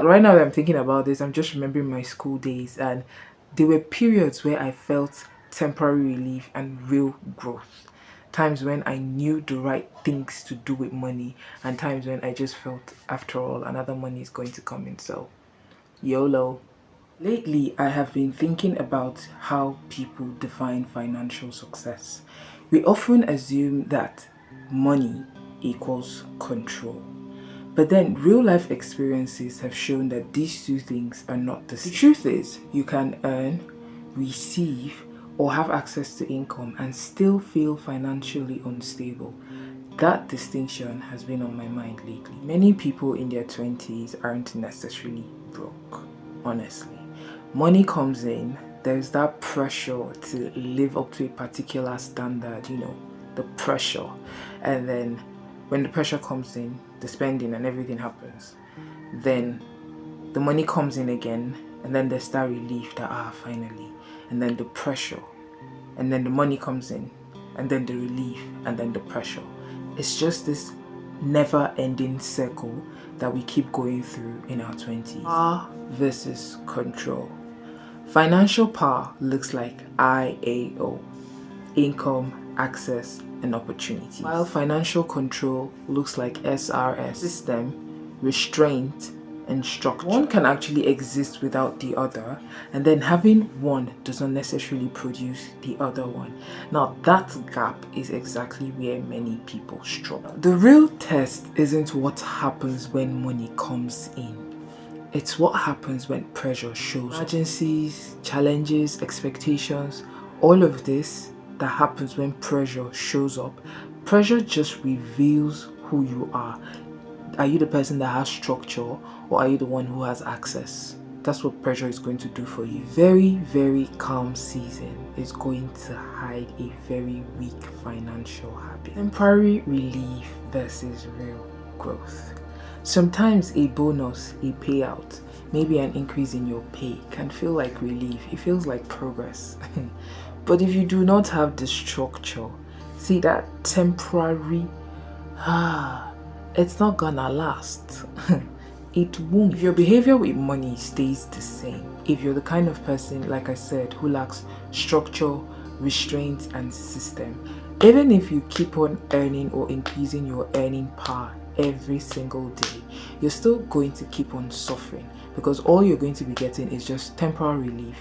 fact, right now that I'm thinking about this, I'm just remembering my school days, and there were periods where I felt temporary relief and real growth. Times when I knew the right things to do with money, and times when I just felt, after all, another money is going to come in. So, YOLO. Lately, I have been thinking about how people define financial success. We often assume that money equals control. But then real life experiences have shown that these two things are not the same. The truth is, you can earn, receive, or have access to income and still feel financially unstable. That distinction has been on my mind lately. Many people in their 20s aren't necessarily broke, honestly. Money comes in, there's that pressure to live up to a particular standard, the pressure. And then when the pressure comes in, the spending and everything happens, then the money comes in again, and then there's that relief that, finally, and then the pressure, and then the money comes in, and then the relief, and then the pressure. It's just this never-ending circle that we keep going through in our 20s. Power versus control. Financial power looks like IAO, income, access, and opportunities. While financial control looks like SRS, system, restraint, and structure. One can actually exist without the other, and then having one does not necessarily produce the other one. Now that gap is exactly where many people struggle. The real test isn't what happens when money comes in. It's what happens when pressure shows. Emergencies, challenges, expectations, all of this that happens when pressure shows up. Pressure just reveals who you are. Are you the person that has structure, or are you the one who has access? That's what pressure is going to do for you. Very, very calm season is going to hide a very weak financial habit. Temporary relief versus real growth. Sometimes a bonus, a payout, maybe an increase in your pay can feel like relief. It feels like progress. But if you do not have the structure, see, that temporary, it's not gonna last. It won't. If your behavior with money stays the same, if you're the kind of person, like I said, who lacks structure, restraint, and system, even if you keep on earning or increasing your earning power every single day, you're still going to keep on suffering, because all you're going to be getting is just temporary relief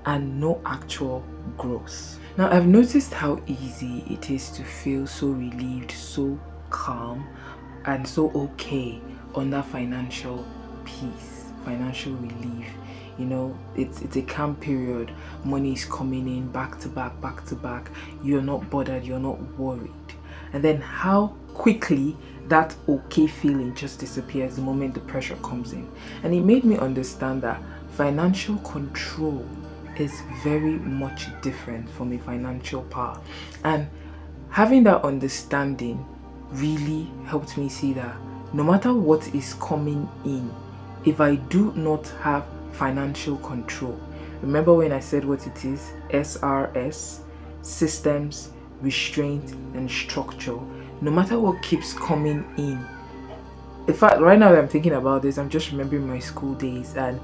and no actual growth. Now, I've noticed how easy it is to feel so relieved, so calm, and so okay under financial peace, financial relief. It's a calm period. Money is coming in back to back, back to back. You're not bothered, you're not worried. And then how quickly that okay feeling just disappears the moment the pressure comes in. And it made me understand that financial control is very much different from a financial power. And having that understanding really helped me see that no matter what is coming in, if I do not have financial control, remember when I said what it is? SRS, systems, restraint, and structure. No matter what keeps coming in fact, right now that I'm thinking about this, I'm just remembering my school days, and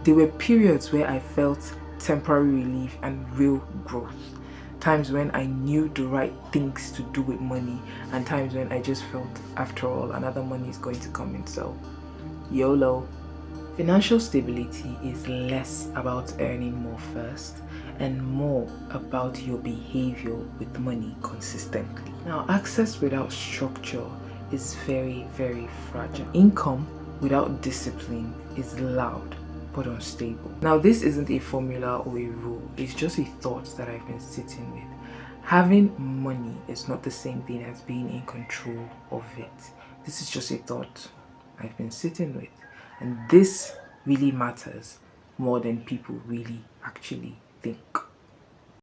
there were periods where I felt temporary relief and real growth. Times when I knew the right things to do with money, and times when I just felt, after all, another money is going to come in. So, YOLO. Financial stability is less about earning more first and more about your behavior with money consistently. Now, access without structure is very, very fragile. Income without discipline is loud but unstable. Now, this isn't a formula or a rule, it's just a thought that I've been sitting with. Having money is not the same thing as being in control of it. This is just a thought I've been sitting with, and this really matters more than people really actually think.